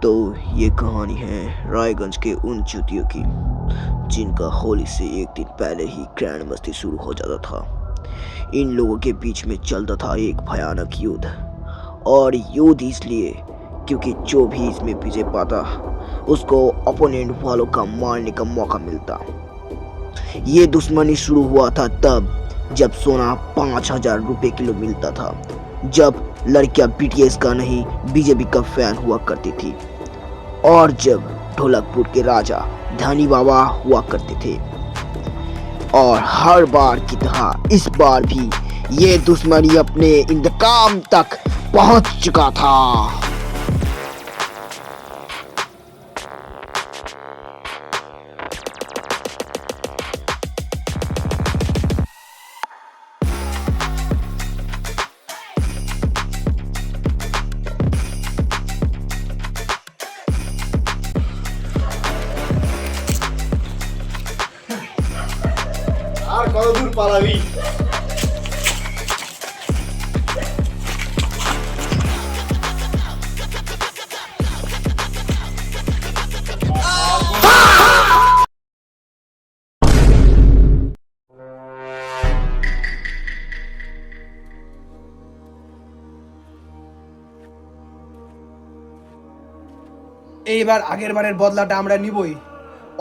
तो ये कहानी है रायगंज के उन चूतियों की जिनका होली से एक दिन पहले ही ग्रैंड मस्ती शुरू हो जाता था। इन लोगों के बीच में चलता था एक भयानक युद्ध, और युद्ध इसलिए क्योंकि जो भी इसमें विजय पाता उसको अपोनेंट वालों का मारने का मौका मिलता। ये दुश्मनी शुरू हुआ था तब जब सोना 5,000 रुपए किलो मिलता था, जब लड़कियां बीटीएस का नहीं बीजेपी का फैन हुआ करती थी, और जब ढोलकपुर के राजा धनी बाबा हुआ करते थे। और हर बार की तरह इस बार भी ये दुश्मनी अपने इंतकाम तक पहुंच चुका था। আর কত দূর পালাবি? এইবার আগের বারের বদলাটা আমরা নিবই।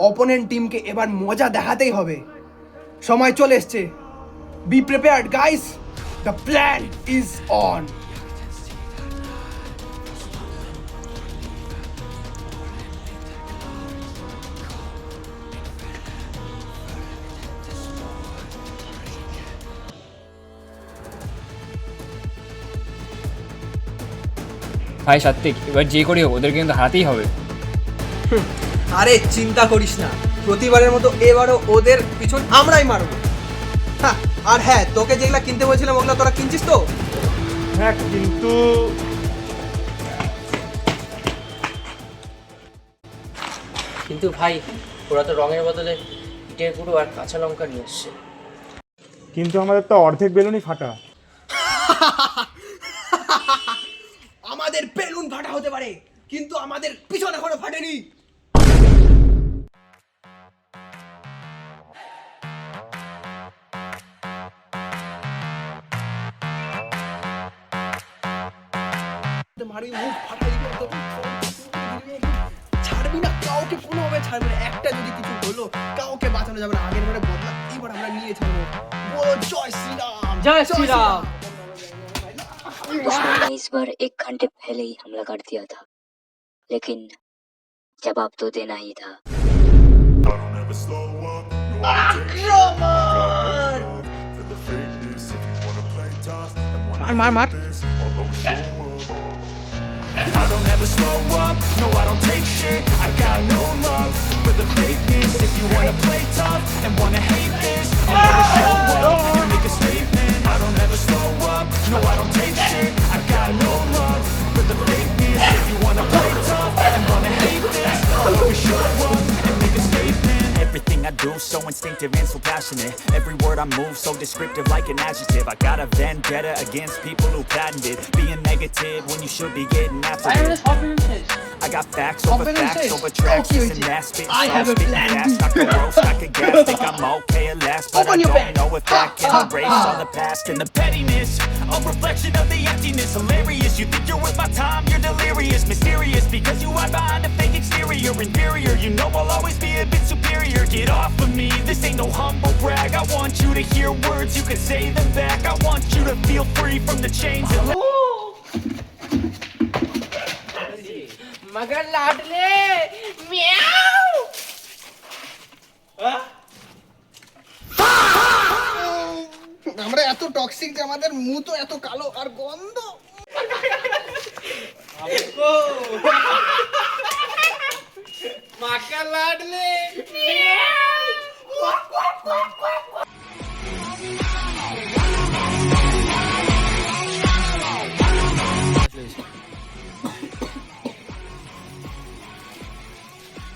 অপোনেন্ট টিমকে এবার মজা দেখাতেই হবে। সময় চলে এসছে। Be prepared guys, the plan is on. ভাই সাত্বিক, এবার যে করি হোক ওদেরকে কিন্তু হারাতেই হবে। আরে চিন্তা করিস না, প্রতিবারের মতো এবারও ওদের পিছন আমরাই মারবো। হ্যাঁ, আর হ্যাঁ, তোকে যেগুলা কিনতে বলছিলাম ওগুলা তোরা কিনছিস তো? হ্যাঁ, কিন্তু ভাই ওরা তো রঙের বদলে ইটের গুঁড়ো আর কাঁচা লঙ্কা নিয়ে এসছে। কিন্তু আমাদের তো অর্ধেক বেলুনই ফাটা। আমাদের বেলুন ফাটা হতে পারে, কিন্তু আমাদের পিছন এখনো ফাটেনি। ছাড়বি না কাউকে, কোনোভাবে ছাড়বি না। একটা যদি কিছু হলো কাউকে বাঁচানো যাবে না। আগের বারে বদলা এবার আমরা নিয়ে ছাড়বো। বলো জয় শ্রীরাম, জয় শ্রীরাম। दुश्मन ने इस बार 1 घंटे पहले ही हमला कर दिया था, लेकिन जवाब तो देना ही था। मार मार। I don't ever slow up, no I don't take shit. I got no love for the fakeness. If you wanna play tough and wanna hate this, I'm gonna show up and make a statement. I don't ever slow up, no I don't take shit. I got no love for the fakeness. If you wanna play tough and wanna hate this, I'm gonna show up and make a statement. Everything I do so instinctive and so passionate. Every word I move so descriptive like an adjective. I got a vendetta against people who patented being negative when you should be getting after it. I got facts over tracks, and that's spit. I have a plan. Fast, I can roast, I can gas, think I'm okay at last, but I don't know if I can erase all the past and the pettiness. A reflection of the emptiness, hilarious. You think you're worth my time, you're delirious, mysterious because you hide behind a fake exterior, inferior. You know I'll always be a bit superior. Get off of me, this ain't no humble brag. I want you to hear words, you can say them back. I want you to feel free from the chains and मगर लाडले म्याऊ। আমরা এত toxic যে আমাদের মুখ তো এত কালো আর গন্ধ। মাকা লাডলে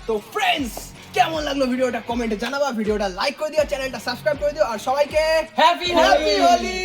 তো ফ্রেন্ডস, কেমন লাগলো ভিডিওটা কমেন্টে জানাবা। ভিডিওটা লাইক করে দিও, চ্যানেলটা সাবস্ক্রাইব করে দিও, আর সবাইকে হ্যাপি হ্যাপি হোলি।